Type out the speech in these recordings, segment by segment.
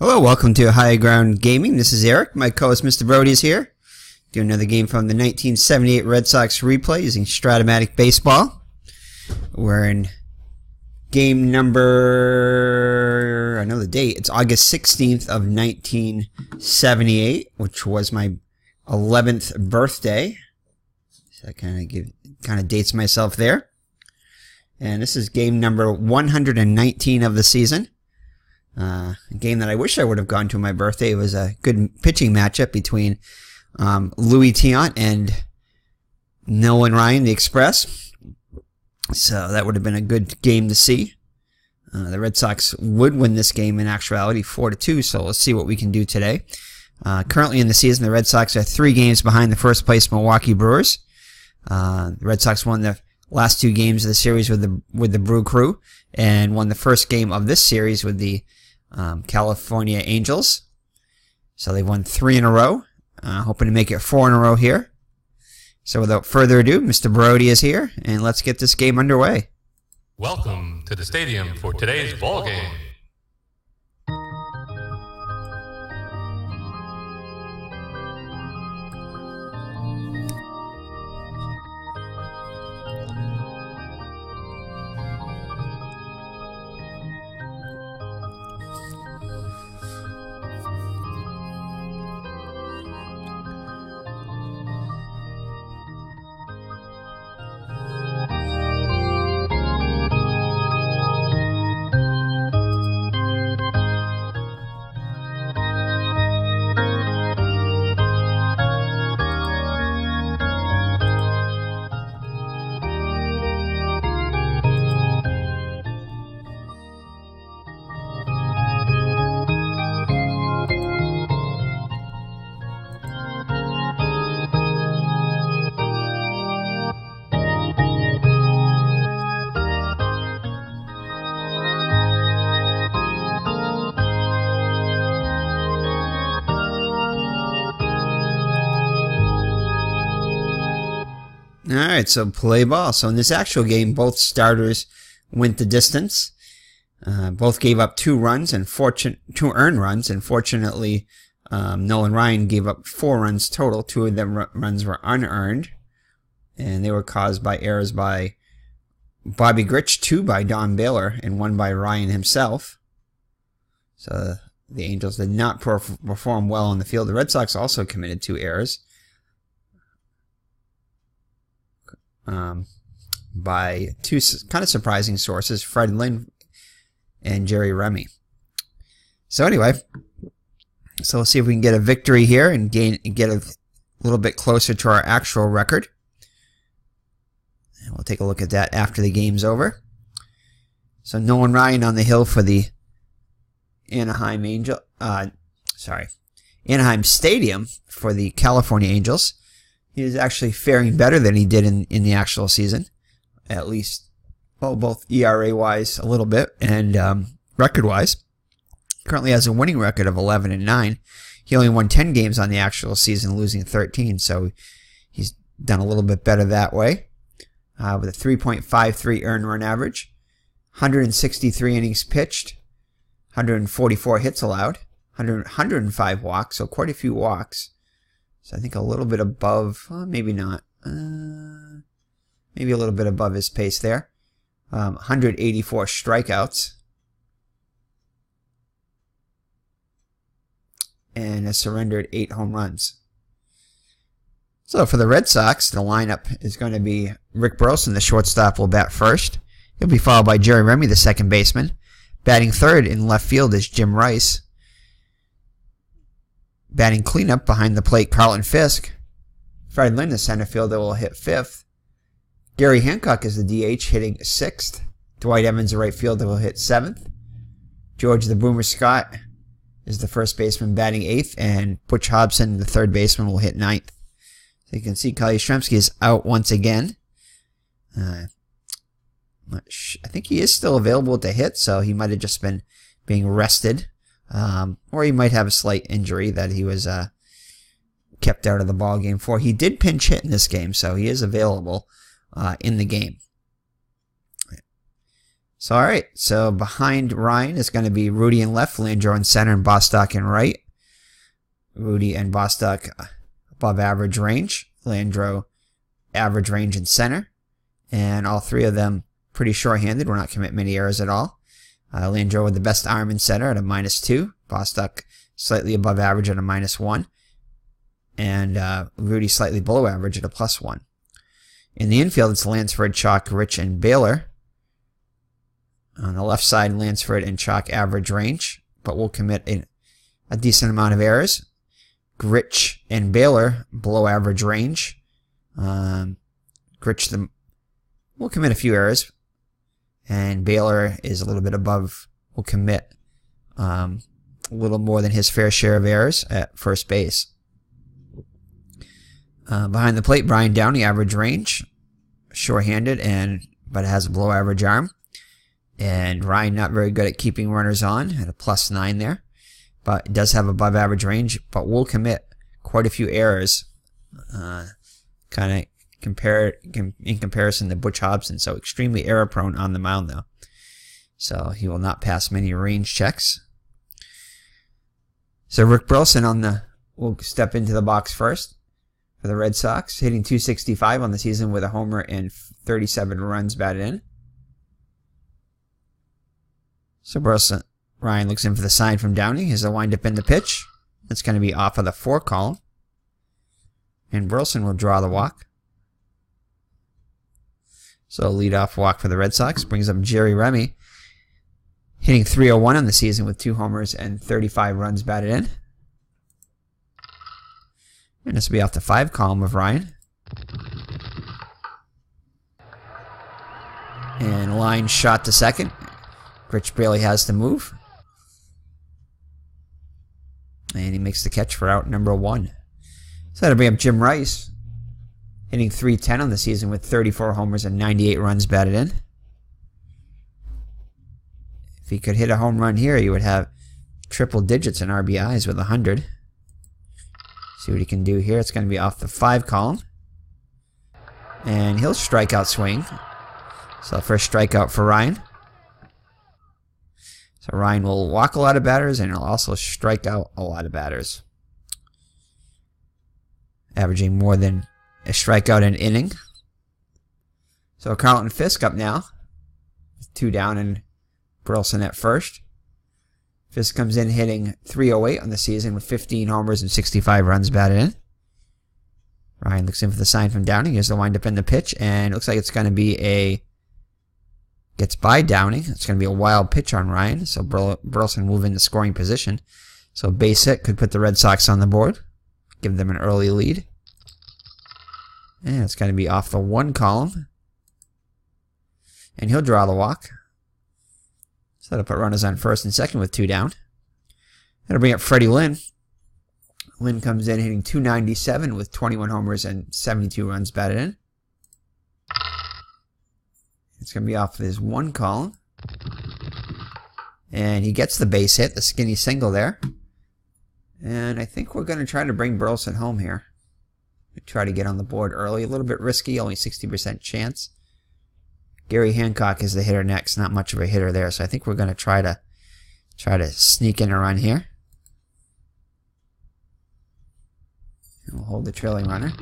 Hello, welcome to High Ground Gaming. This is Eric. My co-host Mr. Brody is here. Do another game from the 1978 Red Sox replay using Strat-o-matic baseball. We're in game number, I know the date, it's August 16th of 1978, which was my 11th birthday. So that kind of dates myself there. And this is game number 119 of the season. A game that I wish I would have gone to on my birthday. It was a good pitching matchup between Louis Tiant and Nolan Ryan, the Express. So that would have been a good game to see. The Red Sox would win this game in actuality 4-2, so let's see what we can do today. Currently in the season, the Red Sox are 3 games behind the first place Milwaukee Brewers. The Red Sox won the last 2 games of the series with the Brew Crew and won the first game of this series with the California Angels. So they've won 3 in a row. Hoping to make it 4 in a row here. So without further ado, Mr. Brody is here, and let's get this game underway. Welcome to the stadium for today's ball game. Alright, so play ball. So in this actual game, both starters went the distance. Both gave up 2 runs and 2 earned runs, and fortunately, Nolan Ryan gave up 4 runs total. 2 of them runs were unearned, and they were caused by errors by Bobby Grich, 2 by Don Baylor, and 1 by Ryan himself. So the Angels did not perform well on the field. The Red Sox also committed 2 errors. By 2 kind of surprising sources, Fred Lynn and Jerry Remy. So anyway, so we'll see if we can get a victory here and get a little bit closer to our actual record. And we'll take a look at that after the game's over. So Nolan Ryan on the hill for the Anaheim Stadium for the California Angels. He is actually faring better than he did in the actual season, at least, well, both ERA-wise a little bit and record-wise. Currently has a winning record of 11-9. He only won 10 games on the actual season, losing 13, so he's done a little bit better that way. With a 3.53 earned run average, 163 innings pitched, 144 hits allowed, 105 walks, so quite a few walks. So I think a little bit above, maybe not, maybe a little bit above his pace there. 184 strikeouts. And has surrendered 8 home runs. So for the Red Sox, the lineup is going to be Rick Burleson, the shortstop, will bat first. He'll be followed by Jerry Remy, the second baseman. Batting third in left field is Jim Rice. Batting cleanup behind the plate, Carlton Fisk. Fred Lynn, the center fielder, will hit 5th. Gary Hancock is the DH, hitting 6th. Dwight Evans, the right fielder, will hit 7th. George the Boomer Scott is the first baseman, batting 8th. And Butch Hobson, the third baseman, will hit 9th. So you can see Kyle Yastrzemski is out once again. I think he is still available to hit, so he might have just been being rested. Or he might have a slight injury that he was kept out of the ball game for. He did pinch hit in this game, so he is available in the game. So, all right. So, behind Ryan is going to be Rudy in left, Landreau in center, and Bostock in right. Rudy and Bostock above average range. Landreau average range in center. And all three of them pretty short-handed. Will not commit many errors at all. Landreau with the best arm in center at a -2. Bostock slightly above average at a -1. And Rudy slightly below average at a +1. In the infield, it's Lansford, Chalk, Rich, and Baylor. On the left side, Lansford and Chalk average range, but will commit a decent amount of errors. Rich and Baylor below average range. Rich will commit a few errors, and Baylor is a little bit above, will commit a little more than his fair share of errors at first base. Behind the plate, Brian Downey, average range, short-handed, but has a below average arm. And Ryan not very good at keeping runners on at a +9 there, but does have above average range, but will commit quite a few errors, kind of in comparison to Butch Hobson. So extremely error prone on the mound though. So he will not pass many range checks. So Rick Burleson will step into the box first for the Red Sox, hitting .265 on the season with a homer and 37 runs batted in. So Ryan looks in for the sign from Downey. Here's a windup in the pitch. That's going to be off of the 4 column. And Burleson will draw the walk. So leadoff walk for the Red Sox brings up Jerry Remy, hitting .301 on the season with 2 homers and 35 runs batted in. And this will be off the 5 column of Ryan. And line shot to second. Rich barely has to move. And he makes the catch for out number 1. So that'll bring up Jim Rice, hitting .310 on the season with 34 homers and 98 runs batted in. If he could hit a home run here, he would have triple digits in RBIs with 100. See what he can do here. It's going to be off the 5 column. And he'll strikeout swing. So first strikeout for Ryan. So Ryan will walk a lot of batters, and he'll also strike out a lot of batters. Averaging more than a strikeout an inning. So Carlton Fisk up now. 2 down and Burleson at first. Fisk comes in hitting .308 on the season with 15 homers and 65 runs batted in. Ryan looks in for the sign from Downing. Here's the windup in the pitch, and it looks like it's going to be gets by Downing. It's going to be a wild pitch on Ryan, so Burleson move into scoring position. So base hit could put the Red Sox on the board, give them an early lead. And it's going to be off the 1 column. And he'll draw the walk. So that'll put runners on first and second with 2 down. That'll bring up Freddie Lynn. Lynn comes in hitting .297 with 21 homers and 72 runs batted in. It's going to be off of his 1 column. And he gets the base hit, the skinny single there. And I think we're going to try to bring Burleson home here. We try to get on the board early. A little bit risky, only 60% chance. Gary Hancock is the hitter next. Not much of a hitter there, so I think we're going to try to sneak in a run here. And we'll hold the trailing runner.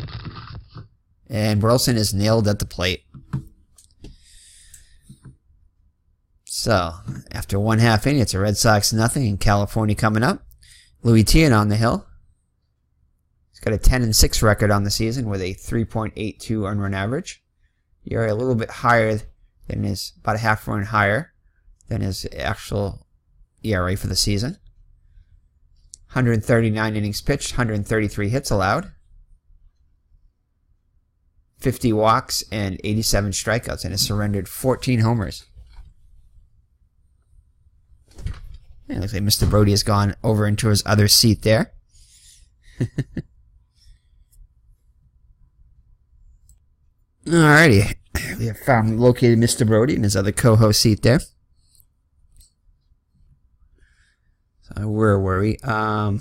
And Burleson is nailed at the plate. So, after 1/2 inning, it's a Red Sox nothing in California coming up. Louis Tiant on the hill. He's got a 10-6 record on the season with a 3.82 earned run average. ERA a little bit higher than his, about a half run higher than his actual ERA for the season. 139 innings pitched, 133 hits allowed. 50 walks and 87 strikeouts, and has surrendered 14 homers. It looks like Mr. Brody has gone over into his other seat there. Alrighty. We have located Mr. Brody in his other co-host seat there. So where were we? So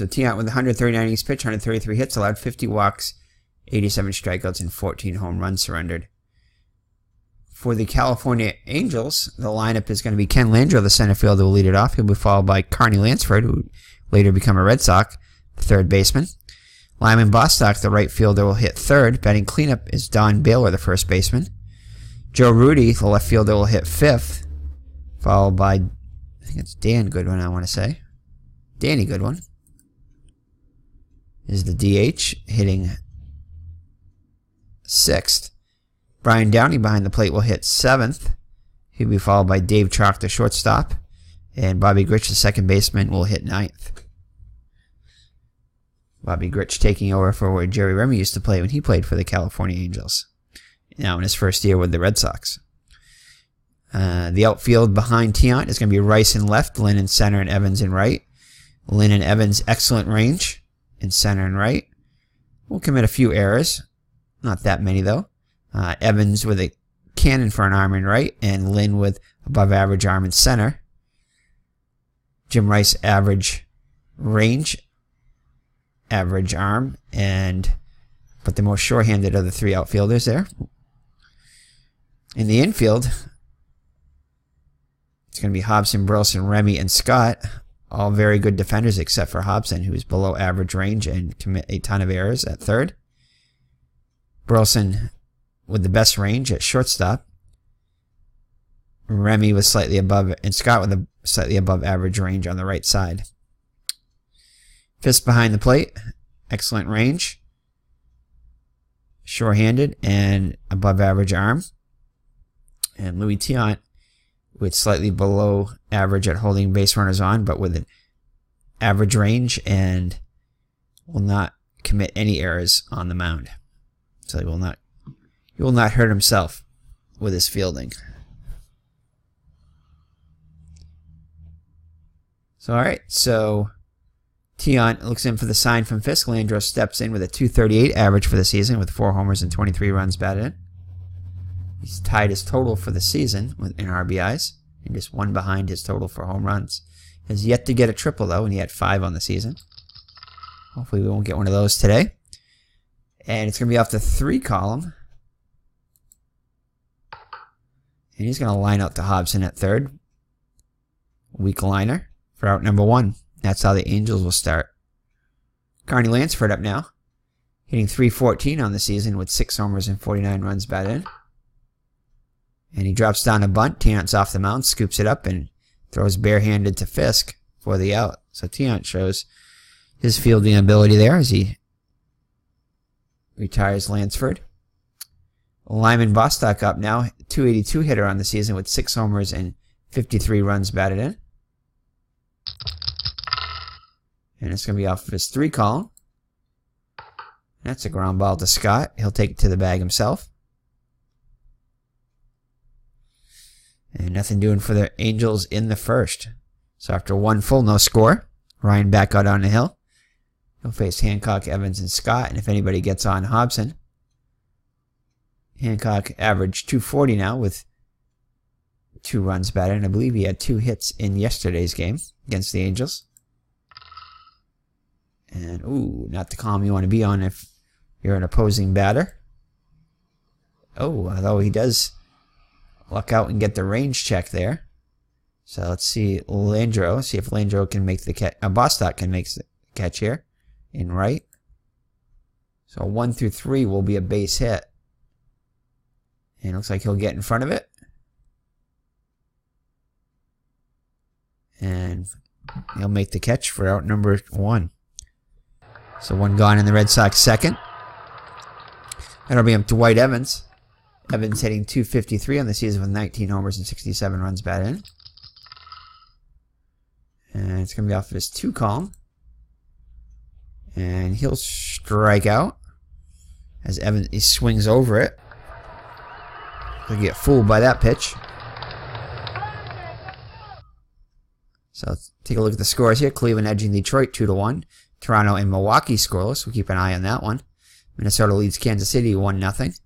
Tiant with 139 innings pitched, 133 hits allowed, 50 walks, 87 strikeouts, and 14 home runs surrendered. For the California Angels, the lineup is going to be Ken Landreau, the center fielder, who will lead it off. He'll be followed by Carney Lansford, who would later become a Red Sox, the third baseman. Lyman Bostock, the right fielder, will hit third. Batting cleanup is Don Baylor, the first baseman. Joe Rudy, the left fielder, will hit fifth, followed by, I think it's Dan Goodwin, I want to say. Danny Goodwin is the DH, hitting sixth. Brian Downey behind the plate will hit seventh. He'll be followed by Dave Chalk, the shortstop. And Bobby Grich, the second baseman, will hit ninth. Bobby Grich taking over for where Jerry Remy used to play when he played for the California Angels. Now in his first year with the Red Sox. The outfield behind Tiant is going to be Rice in left, Lynn in center, and Evans in right. Lynn and Evans, excellent range in center and right. Will commit a few errors. Not that many, though. Evans with a cannon for an arm in right, and Lynn with above average arm in center. Jim Rice, average range, average arm, but the most sure-handed of the three outfielders there. In the infield, it's going to be Hobson, Burleson, Remy, and Scott. All very good defenders except for Hobson, who's below average range and commit a ton of errors at third. Burleson with the best range at shortstop. Remy was slightly above, and Scott with a slightly above average range on the right side. Fisk behind the plate, excellent range, sure-handed, and above average arm. And Louis Tiant with slightly below average at holding base runners on, but with an average range and will not commit any errors on the mound. So he will not hurt himself with his fielding. So, all right, so Tiant looks in for the sign from Fisk. Landreau steps in with a .238 average for the season with 4 homers and 23 runs batted in. He's tied his total for the season in RBIs and just one behind his total for home runs. Has yet to get a triple, though, and he had 5 on the season. Hopefully we won't get one of those today. And it's going to be off the 3 column. And he's going to line out to Hobson at third. Weak liner for out number 1. That's how the Angels will start. Carney Lansford up now. Hitting .314 on the season with 6 homers and 49 runs batted in. And he drops down a bunt. Tiant's off the mound, scoops it up, and throws barehanded to Fisk for the out. So Tiant shows his fielding ability there as he retires Lansford. Lyman Bostock up now. .282 hitter on the season with 6 homers and 53 runs batted in. And it's going to be off of his 3 column. That's a ground ball to Scott. He'll take it to the bag himself. And nothing doing for the Angels in the first. So after 1 full, no score. Ryan back out on the hill. He'll face Hancock, Evans, and Scott. And if anybody gets on Hobson, Hancock averaged .240 now with 2 runs batted. And I believe he had 2 hits in yesterday's game against the Angels. And, ooh, not the column you want to be on if you're an opposing batter. Oh, although he does luck out and get the range check there. So let's see Landreau. See if Landreau can make the catch. Bostock can make the catch here in right. So 1 through 3 will be a base hit. And it looks like he'll get in front of it. And he'll make the catch for out number 1. So 1 gone in the Red Sox second. That'll be up to Dwight Evans. Evans hitting .253 on the season with 19 homers and 67 runs batted in. And it's going to be off of his 2 column. And he'll strike out as Evans he swings over it. He'll get fooled by that pitch. So let's take a look at the scores here. Cleveland edging Detroit 2-1. Toronto and Milwaukee scoreless. We'll keep an eye on that one. Minnesota leads Kansas City 1-0.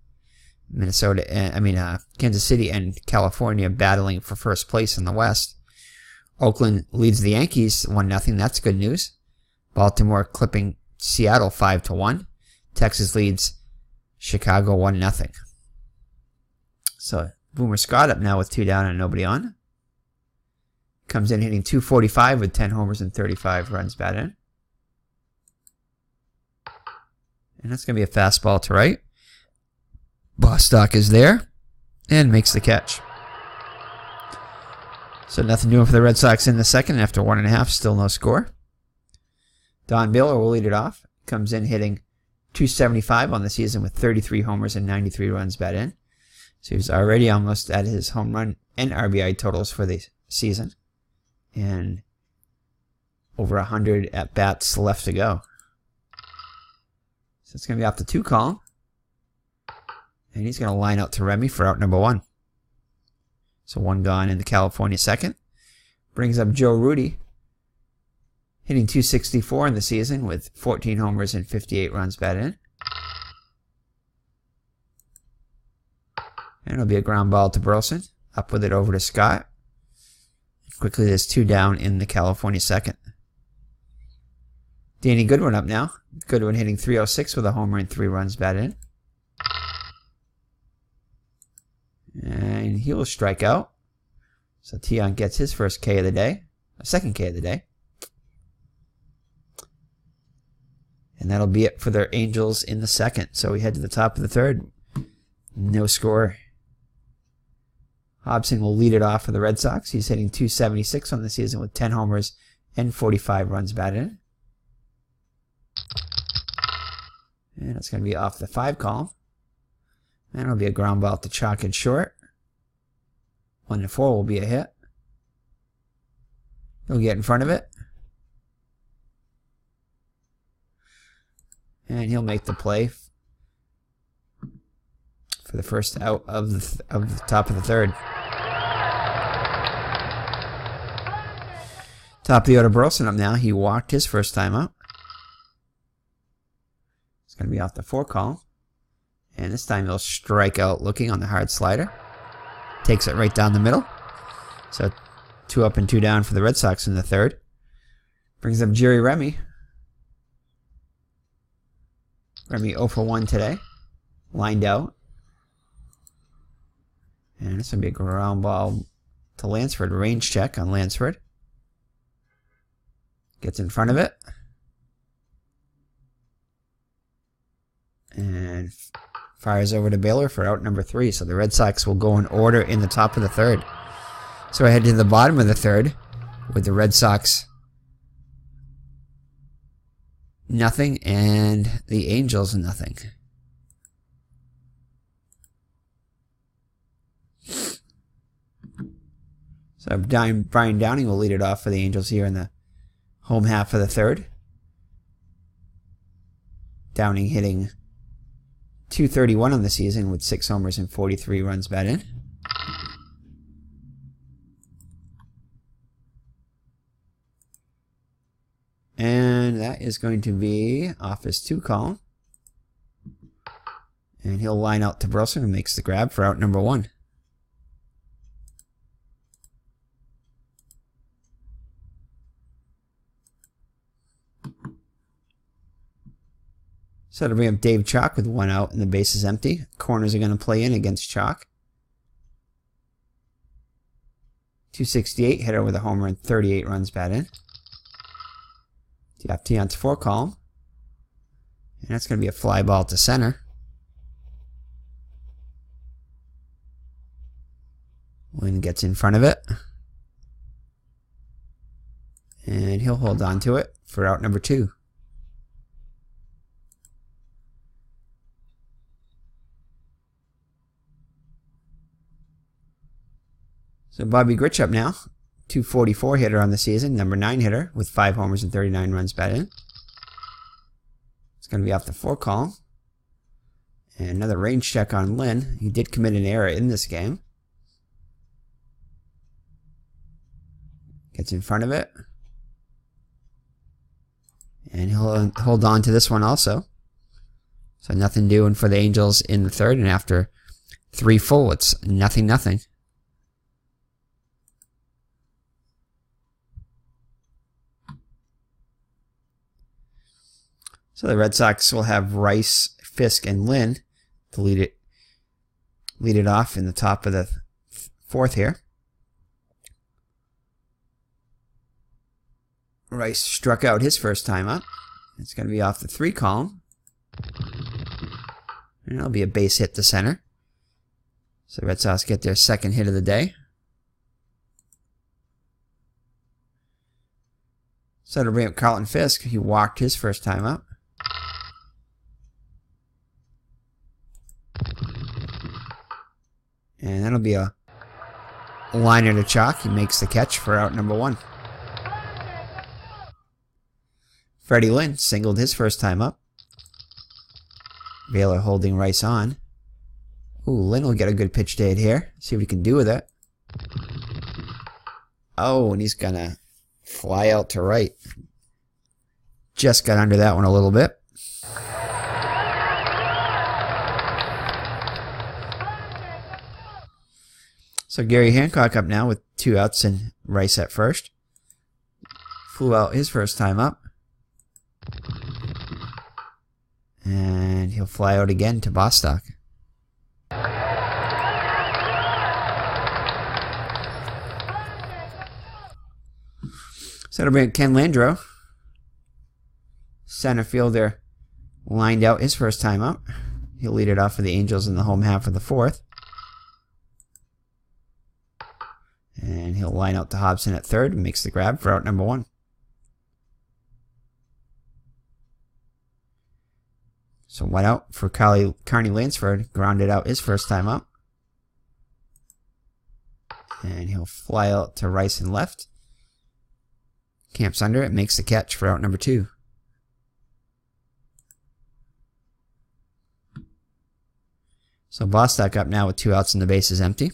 Kansas City and California battling for first place in the West. Oakland leads the Yankees 1-0. That's good news. Baltimore clipping Seattle 5-1. Texas leads Chicago 1-0. So Boomer Scott up now with 2 down and nobody on. Comes in hitting .245 with 10 homers and 35 runs batted in. And that's going to be a fastball to right. Bostock is there and makes the catch. So nothing doing for the Red Sox in the second. After 1.5, still no score. Don Baylor will lead it off. Comes in hitting .275 on the season with 33 homers and 93 runs batted in. So he's already almost at his home run and RBI totals for the season. And over 100 at-bats left to go. So it's going to be off the 2 column. And he's going to line out to Remy for out number 1. So 1 gone in the California second. Brings up Joe Rudy, hitting .264 in the season with 14 homers and 58 runs batted in. And it'll be a ground ball to Burleson. Up with it over to Scott. Quickly, there's 2 down in the California second. Danny Goodwin up now. Goodwin hitting .306 with a homer and 3 runs batted in. And he will strike out. So Tiant gets his first K of the day. Second K of the day. And that'll be it for their Angels in the second. So we head to the top of the third. No score. Hobson will lead it off for the Red Sox. He's hitting .276 on the season with 10 homers and 45 runs batted in. And it's going to be off the 5 column. And it'll be a ground ball to Chalk and short. 1-4 will be a hit. He'll get in front of it. And he'll make the play for the first out of the top of the third. Top of the order, Burleson up now. He walked his first time out. It's going to be off the 4 column. And this time he'll strike out looking on the hard slider. Takes it right down the middle. So 2 up and 2 down for the Red Sox in the third. Brings up Jerry Remy. Remy 0 for 1 today. Lined out. And this will be a ground ball to Lansford. Range check on Lansford. Gets in front of it. And fires over to Baylor for out number 3. So the Red Sox will go in order in the top of the third. So I head to the bottom of the third with the Red Sox nothing and the Angels nothing. So Brian Downing will lead it off for the Angels here in the home half of the third. Downing hitting .231 on the season with 6 homers and 43 runs batted in. And that is going to be off his 2 column. And he'll line out to Burleson, who makes the grab for out number 1. So it'll bring up Dave Chalk with 1 out and the base is empty. Corners are going to play in against Chalk. .268 hitter with a homer and 38 runs batted in. Tiant's 4 column. And that's going to be a fly ball to center. Wynn gets in front of it. And he'll hold on to it for out number 2. So Bobby Grich up now. .244 hitter on the season. Number 9 hitter with 5 homers and 39 runs batted in. It's going to be off the 4 column. And another range check on Lynn. He did commit an error in this game. Gets in front of it. And he'll hold on to this one also. So nothing doing for the Angels in the third. And after 3 full, it's 0-0. So the Red Sox will have Rice, Fisk, and Lynn to lead it off in the top of the fourth here. Rice struck out his first time up. It's going to be off the 3 column. And it'll be a base hit to center. So the Red Sox get their second hit of the day. So to bring up Carlton Fisk, he walked his first time up. And that'll be a liner to chalk. He makes the catch for out number 1. Freddie Lynn singled his first time up. Baylor holding Rice on. Ooh, Lynn will get a good pitch to hit here. See what he can do with it. Oh, and he's gonna fly out to right. Just got under that one a little bit. So Gary Hancock up now with 2 outs and Rice at first. Flew out his first time up. And he'll fly out again to Bostock. So to bring Ken Landreau. Center fielder lined out his first time up. He'll lead it off for the Angels in the home half of the 4th. And he'll line out to Hobson at third and makes the grab for out number 1. So 1 out for Carney Lansford. Grounded out his first time up. And he'll fly out to Rice and left. Camps under it, makes the catch for out number 2. So Bostock up now with 2 outs and the base is empty.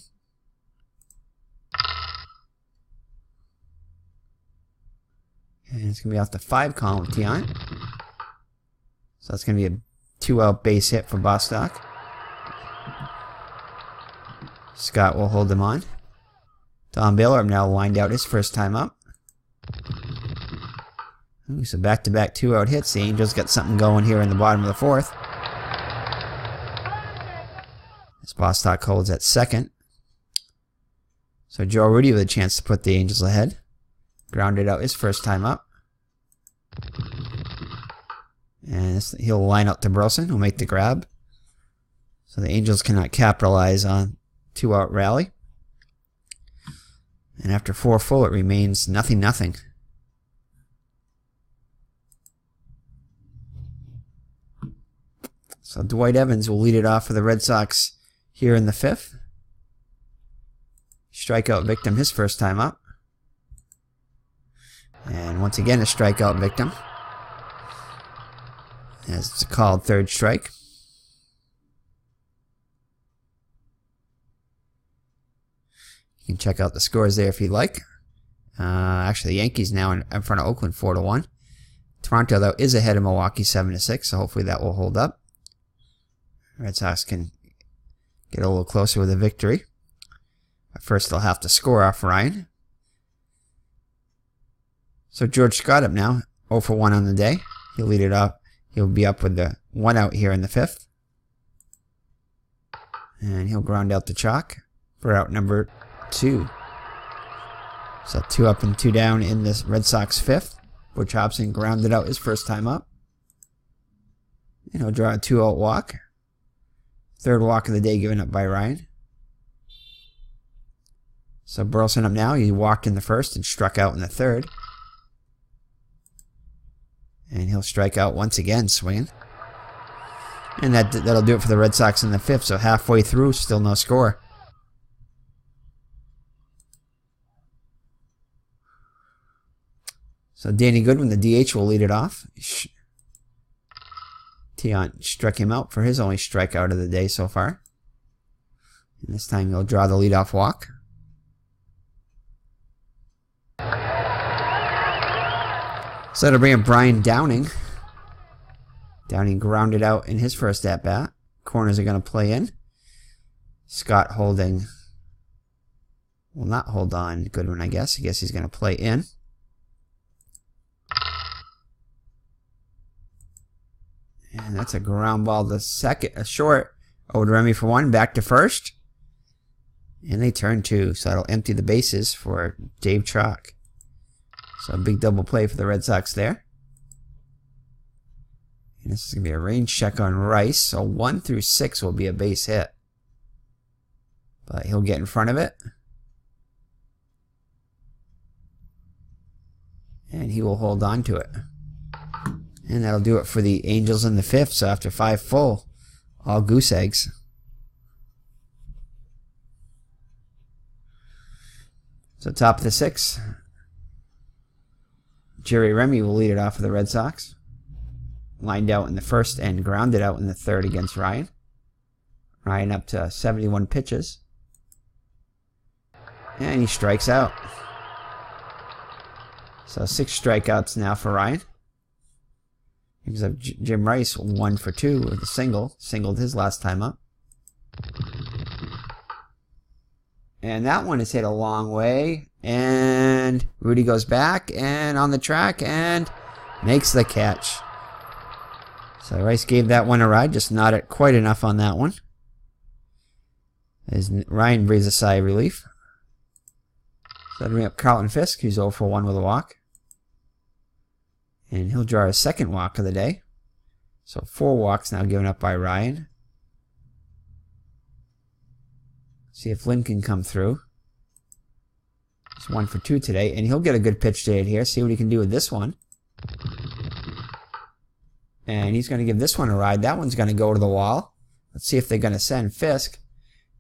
And it's going to be off the 5 column with Tiant. So that's going to be a 2-out base hit for Bostock. Scott will hold him on. Tom Baylor now lined out his first time up. Ooh, so back-to-back 2-out hits. The Angels got something going here in the bottom of the 4th. As Bostock holds at second. So Joe Rudy with a chance to put the Angels ahead. Grounded out his first time up. And he'll line up to Burleson, who'll make the grab. So the Angels cannot capitalize on 2-out rally. And after 4 full, it remains 0-0. So Dwight Evans will lead it off for the Red Sox here in the 5th. Strikeout victim his first time up. And once again, a strikeout victim. As it's a called 3rd strike. You can check out the scores there if you'd like. Actually, the Yankees now in front of Oakland 4-1. Toronto, though, is ahead of Milwaukee 7-6, so hopefully that will hold up. Red Sox can get a little closer with a victory. But first, they'll have to score off Ryan. So George Scott up now, 0 for 1 on the day. He'll lead it up. He'll be up with the 1 out here in the 5th. And he'll ground out the chalk for out number 2. So 2 up and 2 down in this Red Sox 5th. Butch Hobson grounded out his first time up. And he'll draw a 2-out walk. 3rd walk of the day given up by Ryan. So Burleson up now. He walked in the 1st and struck out in the 3rd. And he'll strike out once again, swinging. And that'll do it for the Red Sox in the 5th. So halfway through, still no score. So Danny Goodwin, the DH, will lead it off. Tiant struck him out for his only strikeout of the day so far. And this time he'll draw the leadoff walk. So that'll bring up Brian Downing. Downing grounded out in his first at-bat. Corners are going to play in. Scott holding. Will not hold on Goodwin, I guess. I guess he's going to play in. And that's a ground ball to second. A short. Oderemi for 1. Back to first. And they turn two, so that'll empty the bases for Dave Chalk. So a big double play for the Red Sox there. And this is going to be a range check on Rice. So 1 through 6 will be a base hit. But he'll get in front of it. And he will hold on to it. And that'll do it for the Angels in the 5th. So after 5 full, all goose eggs. So top of the 6th. Jerry Remy will lead it off for the Red Sox. Lined out in the 1st and grounded out in the 3rd against Ryan. Ryan up to 71 pitches. And he strikes out. So 6 strikeouts now for Ryan. Because of Jim Rice 1 for 2 with a single. Singled his last time up. And that one is hit a long way. And Rudy goes back and on the track and makes the catch. So Rice gave that one a ride, just not quite enough on that one. As Ryan breathes a sigh of relief. So that'll bring up Carlton Fisk, who's 0 for 1 with a walk. And he'll draw his 2nd walk of the day. So 4 walks now given up by Ryan. See if Lynn can come through. He's 1 for 2 today, and he'll get a good pitch to it here. See what he can do with this one. And he's going to give this one a ride. That one's going to go to the wall. Let's see if they're going to send Fisk.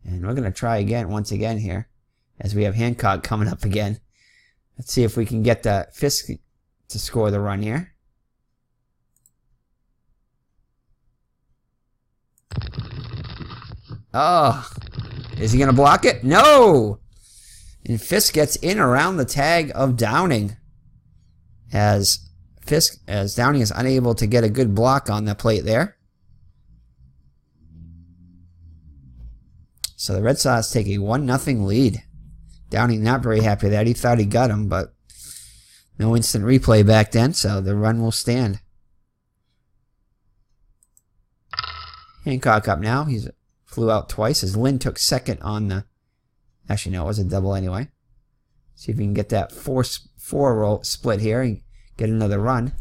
And we're going to try again, once again here, as we have Hancock coming up again. Let's see if we can get Fisk to score the run here. Oh, is he going to block it? No! And Fisk gets in around the tag of Downing. As Downing is unable to get a good block on the plate there. So the Red Sox take a 1-0 lead. Downing not very happy with that. He thought he got him, but no instant replay back then, so the run will stand. Hancock up now. He's flew out twice as Lynn took 2nd on the... Actually, no, it was a double anyway. See if we can get that 4-roll split here and get another run.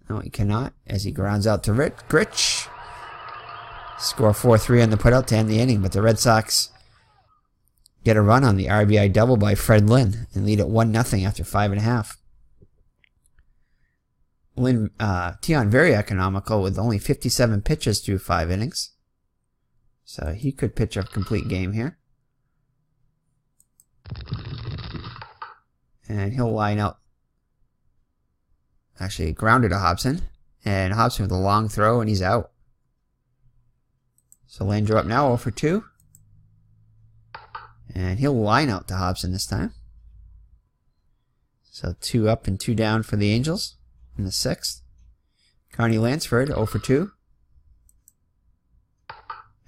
No, he cannot, as he grounds out to Grich. Score 4-3 on the putout to end the inning, but the Red Sox get a run on the RBI double by Fred Lynn and lead at 1-0 after 5.5. Lynn, Tian very economical with only 57 pitches through 5 innings. So he could pitch a complete game here. And he'll line out. Actually, grounded to Hobson. And Hobson with a long throw, and he's out. So Landreau up now, 0 for 2. And he'll line out to Hobson this time. So 2 up and 2 down for the Angels in the 6th. Carney Lansford, 0 for 2.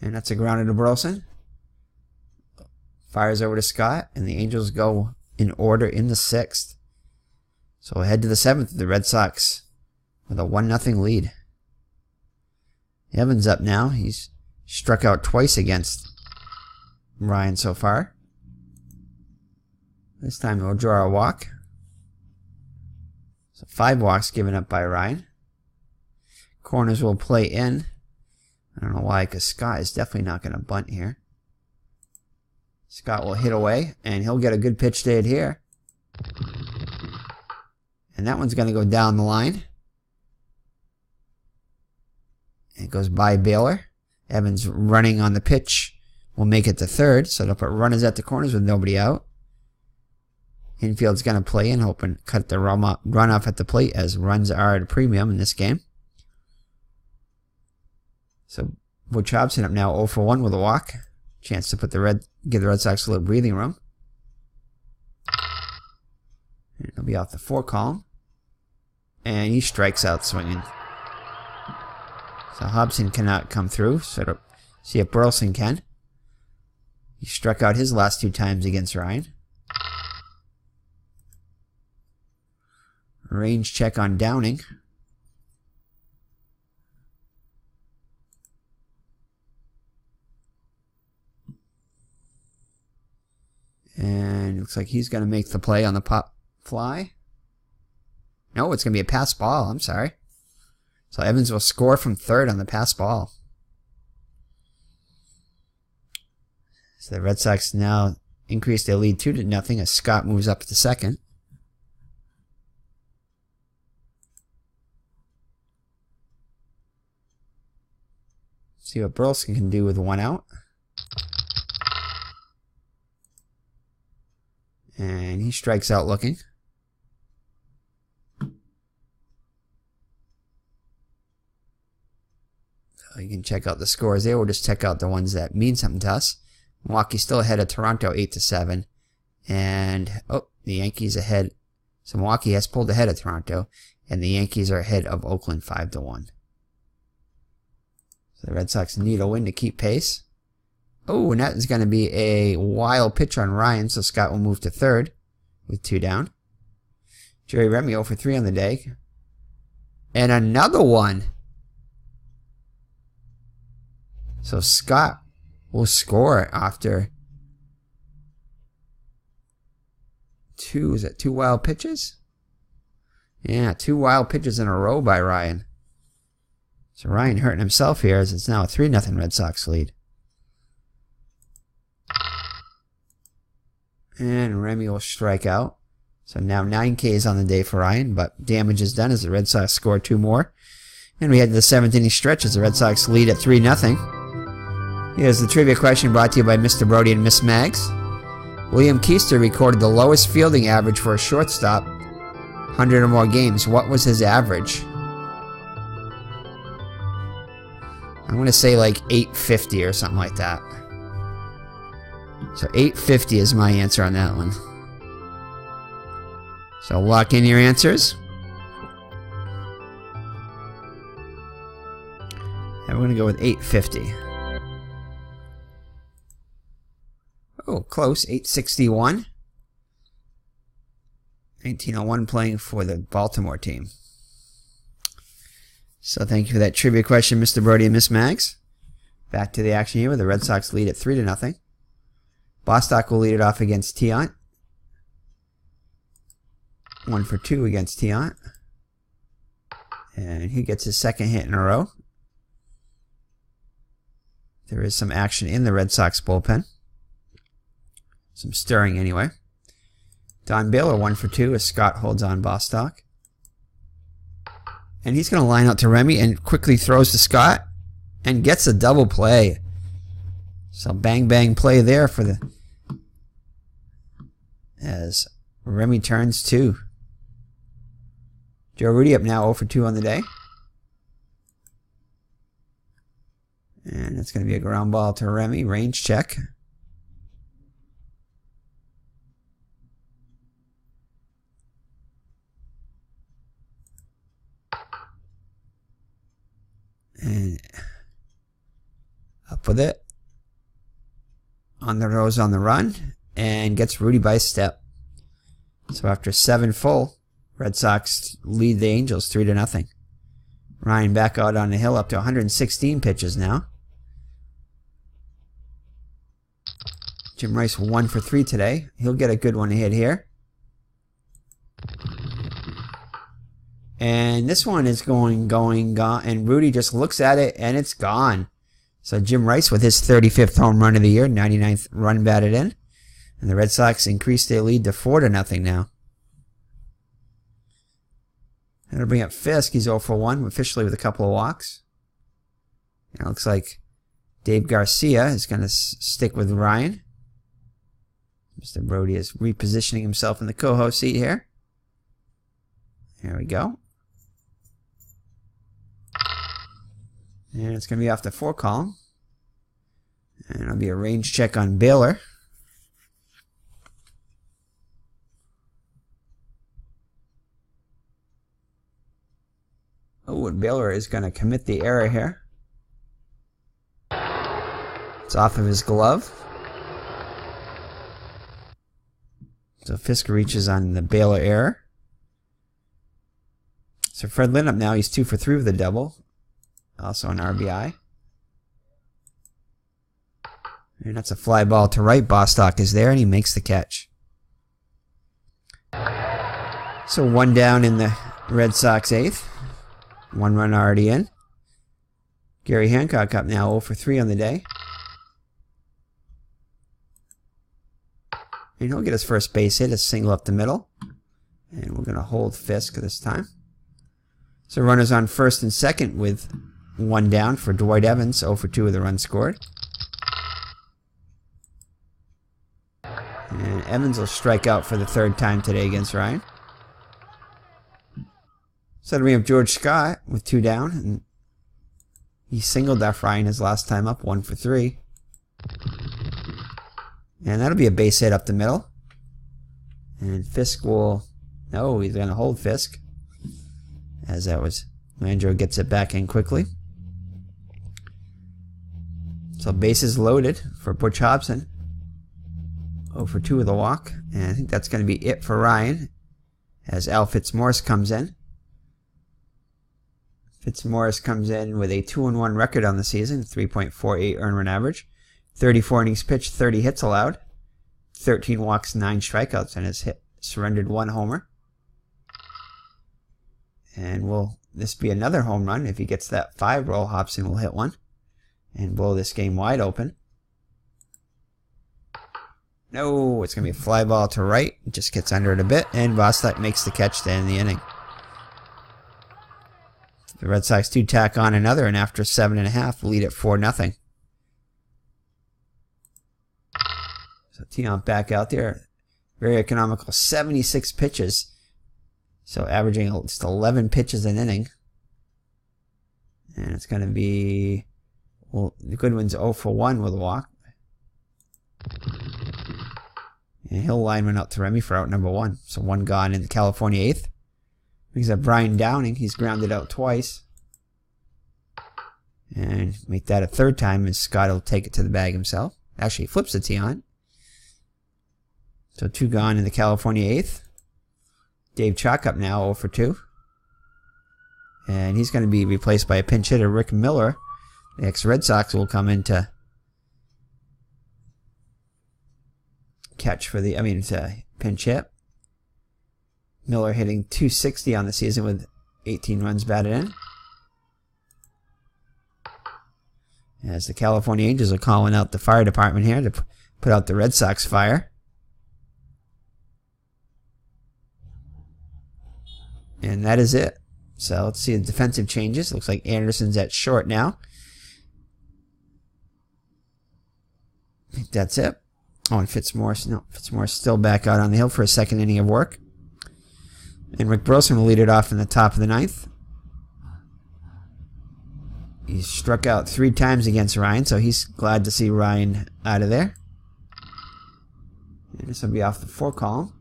And that's a grounded to Burleson. Fires over to Scott, and the Angels go in order in the 6th. So ahead to the 7th, the Red Sox with a 1-0 lead. Evans up now. He's struck out twice against Ryan so far. This time he'll draw a walk. So 5 walks given up by Ryan. Corners will play in. I don't know why, because Scott is definitely not going to bunt here. Scott will hit away, and he'll get a good pitch to it here. And that one's going to go down the line. It goes by Baylor. Evans running on the pitch will make it to 3rd, so they'll put runners at the corners with nobody out. Infield's going to play in, hoping cut the run off at the plate, as runs are at a premium in this game. So Butch Hobson up now 0 for 1 with a walk. Chance to give the Red Sox a little breathing room. And he'll be off the 4 column. And he strikes out swinging. So Hobson cannot come through. So see if Burleson can. He struck out his last 2 times against Ryan. Range check on Downing. And it looks like he's going to make the play on the pop fly. No, it's going to be a pass ball. I'm sorry. So Evans will score from third on the pass ball. So the Red Sox now increase their lead 2-0 as Scott moves up to second. See what Burleson can do with one out. And he strikes out looking. So you can check out the scores there. We'll just check out the ones that mean something to us. Milwaukee's still ahead of Toronto 8-7. And, the Yankees ahead. So Milwaukee has pulled ahead of Toronto. And the Yankees are ahead of Oakland 5-1. So the Red Sox need a win to keep pace. Oh, and that is going to be a wild pitch on Ryan, so Scott will move to third with 2 down. Jerry Remy 0 for 3 on the day. And another one. So Scott will score after 2 wild pitches? Yeah, 2 wild pitches in a row by Ryan. So Ryan hurting himself here as it's now a 3-0 Red Sox lead. And Remy will strike out. So now 9 Ks on the day for Ryan, but damage is done as the Red Sox score 2 more. And we head to the 7th inning stretch as the Red Sox lead at 3-0. Here's the trivia question brought to you by Mr. Brody and Miss Mags. William Keister recorded the lowest fielding average for a shortstop, 100 or more games. What was his average? I'm going to say like 850 or something like that. So 850 is my answer on that one. So lock in your answers. And we're going to go with 850. Oh, close. 861. 1901 playing for the Baltimore team. So thank you for that trivia question, Mr. Brody and Miss Mags. Back to the action here with the Red Sox lead at 3-0. Bostock will lead it off against Tiant. 1 for 2 against Tiant. And he gets his second hit in a row. There is some action in the Red Sox bullpen. Some stirring anyway. Don Baylor 1 for 2 as Scott holds on Bostock. And he's going to line out to Remy and quickly throws to Scott. And gets a double play. So bang bang play there for the... as Remy turns 2. Joe Rudy up now 0 for 2 on the day. And it's going to be a ground ball to Remy. Range check. And up with it. On the nose on the run. And gets Rudy by a step. So after 7 full, Red Sox lead the Angels 3-0. Ryan back out on the hill up to 116 pitches now. Jim Rice 1 for 3 today. He'll get a good one to hit here. And this one is going, gone. And Rudy just looks at it and it's gone. So Jim Rice with his 35th home run of the year, 99th run batted in. And the Red Sox increase their lead to 4-0 now. That'll bring up Fisk. He's 0 for 1, officially with a couple of walks. And it looks like Dave Garcia is going to stick with Ryan. Mr. Brody is repositioning himself in the co-host seat here. There we go. And it's going to be off the 4 column. And it'll be a range check on Baylor. Oh, and Baylor is going to commit the error here. It's off of his glove. So Fisk reaches on the Baylor error. So Fred Lynn up now. He's 2 for 3 with a double. Also an RBI. And that's a fly ball to right. Bostock is there, and he makes the catch. So 1 down in the Red Sox 8th. 1 run already in. Gary Hancock up now 0 for 3 on the day. And he'll get his first base hit, a single up the middle. And we're going to hold Fisk this time. So runners on first and second with 1 down for Dwight Evans, 0 for 2 with a run scored. And Evans will strike out for the 3rd time today against Ryan. So then we have George Scott with 2 down. And he singled off Ryan his last time up, 1 for 3. And that'll be a base hit up the middle. And Fisk will... No, he's going to hold Fisk. As that was... Landro gets it back in quickly. So bases loaded for Butch Hobson. 0 for 2 with a walk. And I think that's going to be it for Ryan. As Al Fitzmaurice comes in. Fitzmaurice comes in with a 2-1 record on the season. 3.48 earned run average. 34 innings pitched, 30 hits allowed. 13 walks, 9 strikeouts, and has surrendered 1 homer. And will this be another home run? If he gets that 5 roll, Hobson will hit one and blow this game wide open. No, it's going to be a fly ball to right. It just gets under it a bit, and Bostock makes the catch to end the inning. The Red Sox do tack on another, and after 7.5, lead at 4-0. So Tiant back out there. Very economical. 76 pitches. So averaging just 11 pitches an inning. And it's going to be... Well, the Goodwin's 0 for 1 with a walk. And he'll line one out to Remy for out number 1. So 1 gone in the California 8th. Because of Brian Downing, he's grounded out twice. And make that a 3rd time, and Scott will take it to the bag himself. Actually, he flips the Tiant. So 2 gone in the California 8th. Dave Chalk up now 0 for 2. And he's going to be replaced by a pinch hitter, Rick Miller. The ex-Red Sox will come in to catch for the, to pinch hit. Miller hitting .260 on the season with 18 runs batted in. As the California Angels are calling out the fire department here to put out the Red Sox fire. And that is it. So let's see the defensive changes. Looks like Anderson's at short now. I think that's it. Oh, and Fitzmaurice. No, Fitzmaurice still back out on the hill for a 2nd inning of work. And Rick Burleson will lead it off in the top of the 9th. He struck out 3 times against Ryan, so he's glad to see Ryan out of there. And this will be off the 4 column.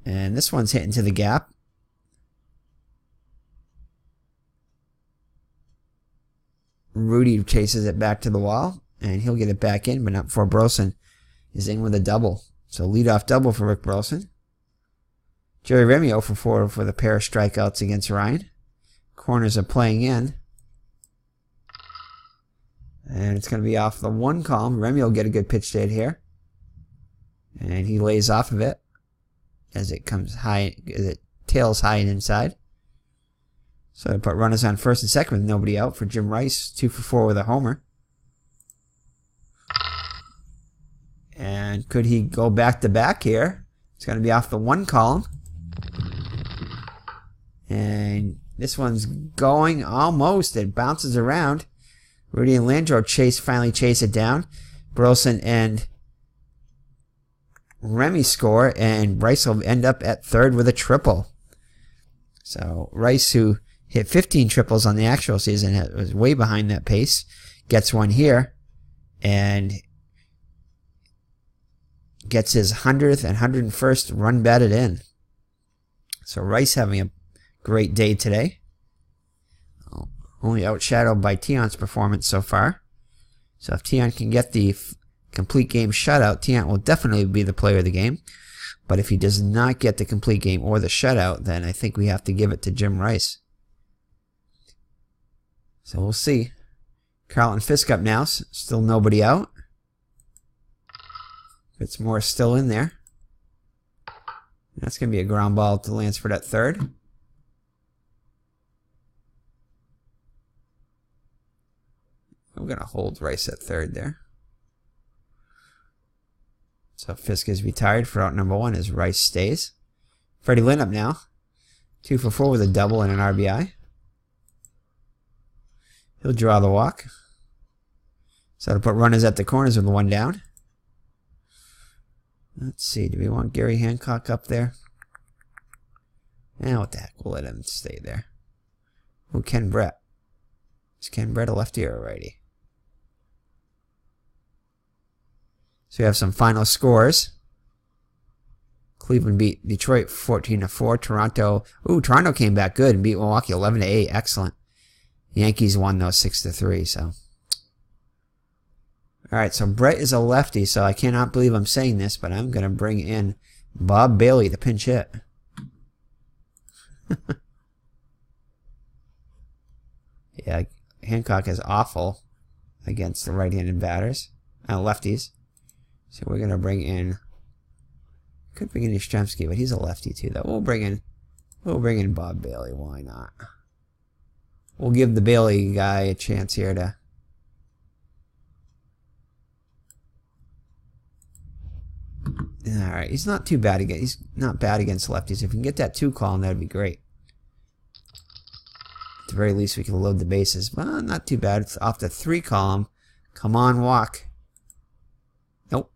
And this one's hitting to the gap. Rudy chases it back to the wall, and he'll get it back in, but not before Burleson is in with a double. So leadoff double for Rick Burleson. Jerry Remy 0 for 4 for the pair of strikeouts against Ryan. Corners are playing in. And it's going to be off the 1 column. Remy will get a good pitch to hit here. And he lays off of it as it comes high, as it tails high and inside. So I put runners on first and second with nobody out for Jim Rice. 2 for 4 with a homer. And could he go back to back here? It's going to be off the 1 column. And this one's going almost. It bounces around. Rudy and Landro finally chase it down. Burleson and Remy score, and Rice will end up at 3rd with a triple. So Rice, who hit 15 triples on the actual season, was way behind that pace, gets one here, and gets his 100th and 101st run batted in. So Rice having a great day today. Only outshadowed by Tiant's performance so far. So if Tiant can get the complete game shutout, Tiant will definitely be the player of the game. But if he does not get the complete game or the shutout, then I think we have to give it to Jim Rice. So we'll see. Carlton Fisk up now. Still nobody out. Fitzmore still in there. That's going to be a ground ball to Lansford at third. We're going to hold Rice at third there. So Fisk is retired for out number 1 as Rice stays. Freddie Lynn up now. 2 for 4 with a double and an RBI. He'll draw the walk. So to put runners at the corners with 1 down. Let's see, do we want Gary Hancock up there? What the heck, we'll let him stay there. Oh, Ken Brett. Is Ken Brett a lefty or a righty? So we have some final scores. Cleveland beat Detroit 14-4. Toronto came back good and beat Milwaukee 11-8. Excellent. Yankees won though 6-3. So, all right. So Brett is a lefty. So I cannot believe I'm saying this, but I'm gonna bring in Bob Bailey to pinch hit. Yeah, Hancock is awful against the right-handed batters, lefties. So we're gonna bring in. Could bring in Yastrzemski, but he's a lefty too. Though we'll bring in Bob Bailey. Why not? We'll give the Bailey guy a chance here to. All right, he's not too bad against. He's not bad against lefties. If we can get that 2 column, that'd be great. At the very least, we can load the bases. Well, not too bad. It's off the 3 column. Come on, walk. Nope.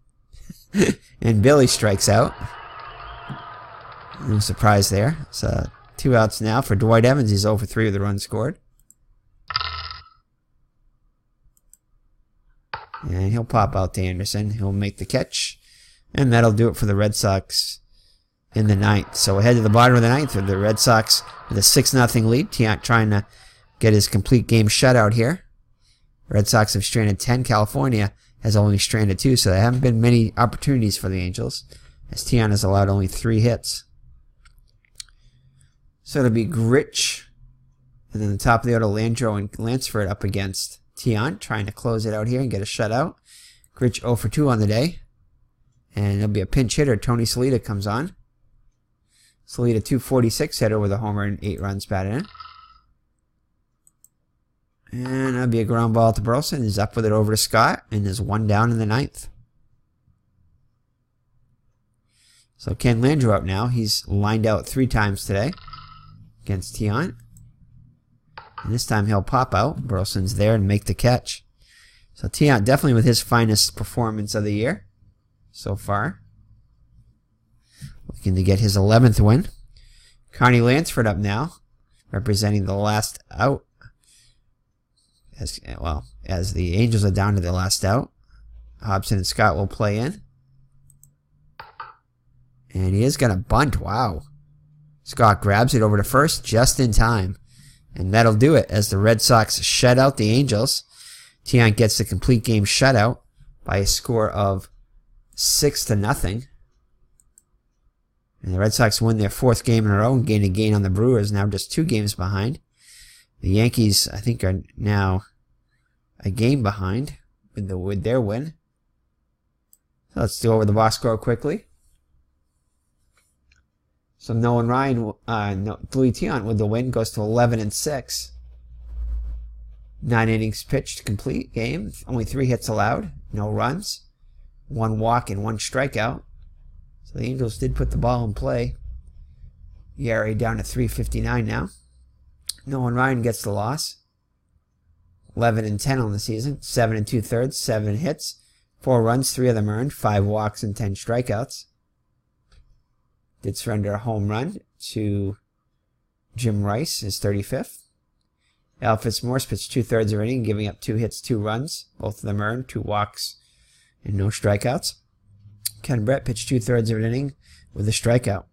And Billy strikes out. No surprise there. So 2 outs now for Dwight Evans. He's 0 for 3 with a run scored. And he'll pop out to Anderson. He'll make the catch. And that'll do it for the Red Sox in the 9th. So ahead to the bottom of the 9th with the Red Sox with a 6-0 lead. Tiant trying to get his complete game shutout here. Red Sox have stranded 10. California has only stranded 2, so there haven't been many opportunities for the Angels, as Tiant has allowed only 3 hits. So it'll be Grich, and then the top of the order, Landreau and Lansford up against Tiant, trying to close it out here and get a shutout. Grich 0 for 2 on the day, and it'll be a pinch hitter. Tony Salita comes on. Salita 246 hitter with a homer and 8 runs batted in. And that'll be a ground ball to Burleson. He's up with it over to Scott, and is 1 down in the 9th. So Ken Landreau up now. He's lined out 3 times today against Tiant. And this time he'll pop out. Burleson's there and make the catch. So Tiant definitely with his finest performance of the year so far. Looking to get his 11th win. Connie Lansford up now, representing the last out. As the Angels are down to the last out. Hobson and Scott will play in. And he is going to bunt. Wow. Scott grabs it over to first just in time. And that'll do it as the Red Sox shut out the Angels. Tiant gets the complete game shutout by a score of 6-0. And the Red Sox win their 4th game in a row and gain a gain on the Brewers, now just 2 games behind. The Yankees, I think, are now a game behind with their win. So let's go over the box score quickly. So Nolan Ryan, Louis Tiant with the win goes to 11-6. 9 innings pitched, complete game. Only 3 hits allowed, no runs, 1 walk and 1 strikeout. So the Angels did put the ball in play. ERA down to 3.59 now. Nolan Ryan gets the loss. 11-10 on the season. 7 2/3, 7 hits, 4 runs, 3 of them earned, 5 walks and 10 strikeouts. Did surrender a home run to Jim Rice, his 35th. Al Fitzmore pitched 2/3 of an inning, giving up 2 hits, 2 runs. Both of them earned, 2 walks and no strikeouts. Ken Brett pitched 2/3 of an inning with a strikeout.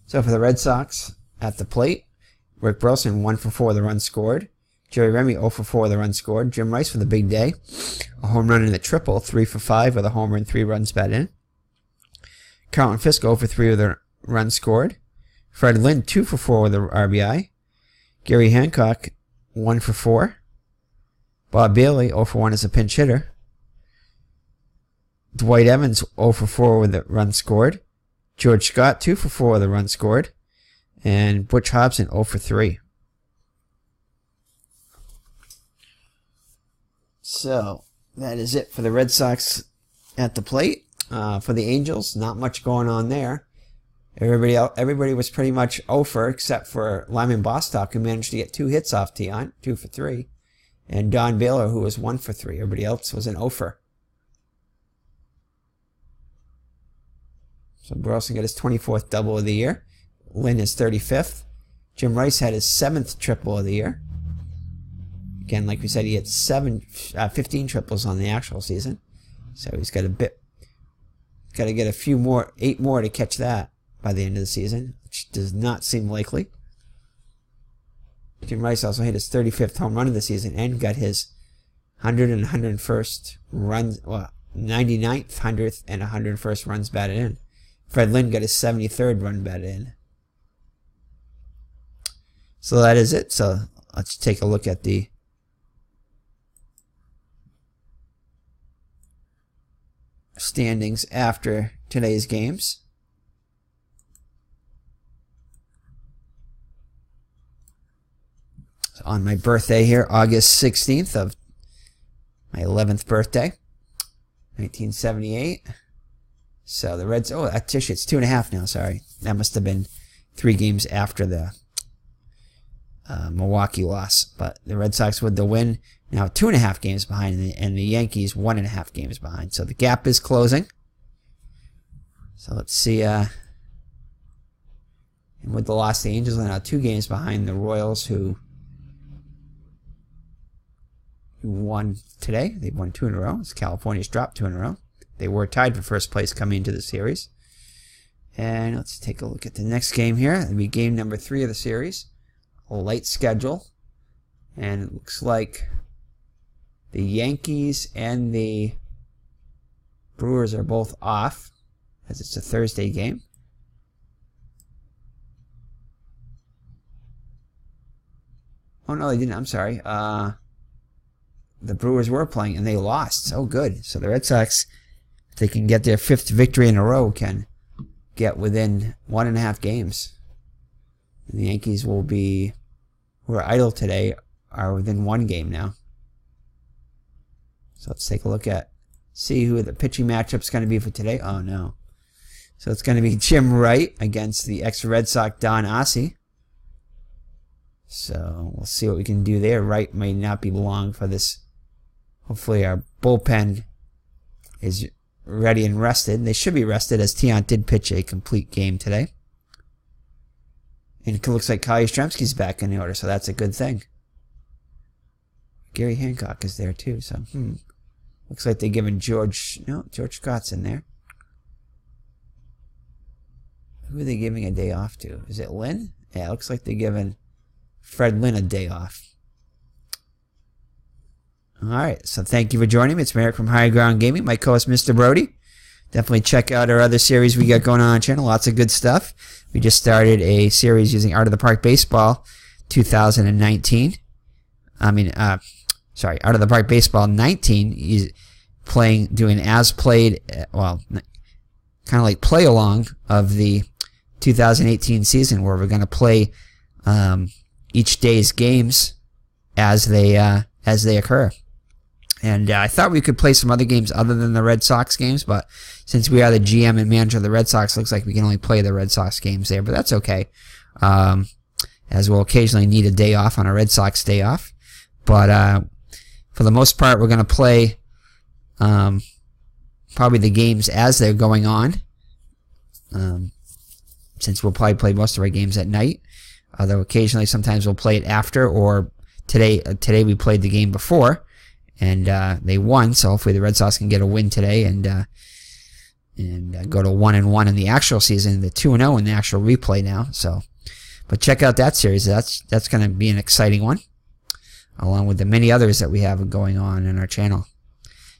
So for the Red Sox, at the plate, Rick Burleson 1 for 4 with a run scored. Jerry Remy 0 for 4 with a run scored. Jim Rice with a big day. A home run and a triple, 3 for 5 with a homer and 3 runs batted in. Carlton Fisk 0 for 3 with a run scored. Fred Lynn 2 for 4 with a RBI. Gary Hancock 1 for 4. Bob Bailey, 0 for 1 as a pinch hitter. Dwight Evans, 0 for 4 with a run scored. George Scott, 2 for 4 with a run scored. And Butch Hobson, 0 for 3. So, that is it for the Red Sox at the plate. For the Angels, not much going on there. Everybody was pretty much 0 for, except for Lyman Bostock, who managed to get 2 hits off Tiant, 2 for 3. And Don Baylor, who was 1 for 3. Everybody else was an 0 for. So Burleson got his 24th double of the year. Lynn his 35th. Jim Rice had his 7th triple of the year. Again, like we said, he had 15 triples on the actual season. So he's got to get a few more, 8 more to catch that by the end of the season, which does not seem likely. Jim Rice also hit his 35th home run of the season and got his 100th and 101st runs, 99th, 100th, and 101st runs batted in. Fred Lynn got his 73rd run batted in. So that is it. So let's take a look at the standings after today's games. So on my birthday here, August 16th of my 11th birthday, 1978. So the Reds, actually it's 2.5 now, sorry. That must have been 3 games after the Milwaukee loss. But the Red Sox with the win, now 2.5 games behind, and the Yankees 1.5 games behind. So the gap is closing. So let's see. And with the loss, the Angels are now 2 games behind the Royals, who won today. They've won 2 in a row. As California's dropped 2 in a row. They were tied for first place coming into the series. And let's take a look at the next game here. It'll be game number 3 of the series. A light schedule. And it looks like the Yankees and the Brewers are both off, as it's a Thursday game. Oh, no, they didn't. I'm sorry. The Brewers were playing, and they lost. So good. So the Red Sox, if they can get their 5th victory in a row, can get within 1.5 games. And the Yankees will be, who are idle today, are within 1 game now. So let's take a look at, see who the pitching matchup's going to be for today. Oh, no. So it's going to be Jim Wright against the ex-Red Sox Don Ossie. So we'll see what we can do there. Wright may not be long for this. Hopefully our bullpen is ready and rested. They should be rested, as Tiant did pitch a complete game today. And it looks like Kyle Yastrzemski's back in the order, so that's a good thing. Gary Hancock is there too, so looks like they're giving George Scott's in there. Who are they giving a day off to? Is it Lynn? Yeah, it looks like they're giving Fred Lynn a day off. Alright, so thank you for joining me. It's Merrick from High Ground Gaming, my co-host Mr. Brody. Definitely check out our other series we got going on our channel. Lots of good stuff. We just started a series using Art of the Park Baseball 2019. Art of the Park Baseball 19. Doing as played, kind of like play along of the 2018 season, where we're going to play each day's games as they occur. And I thought we could play some other games other than the Red Sox games, but since we are the GM and manager of the Red Sox, looks like we can only play the Red Sox games there, but that's okay. As we'll occasionally need a day off on a Red Sox day off. But for the most part, we're going to play probably the games as they're going on, since we'll probably play most of our games at night. Although occasionally, sometimes we'll play it after, or today we played the game before, and they won. So hopefully the Red Sox can get a win today and go to 1-1 in the actual season, the 2-0 in the actual replay now. So, but check out that series. That's going to be an exciting one, along with the many others that we have going on in our channel.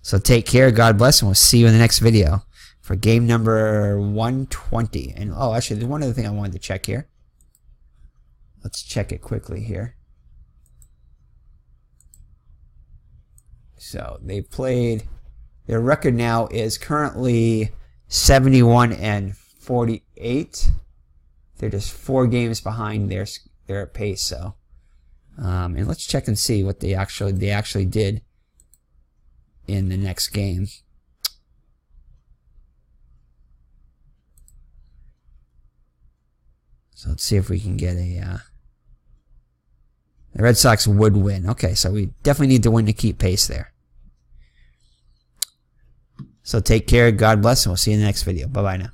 So take care, God bless, and we'll see you in the next video for game number 120. And actually, there's one other thing I wanted to check here. Let's check it quickly here. So they've played. Their record now is currently 71-48. They're just 4 games behind their pace. So, and let's check and see what they actually did in the next game. So let's see if we can get a. The Red Sox would win. Okay, so we definitely need to win to keep pace there. So take care. God bless, and we'll see you in the next video. Bye-bye now.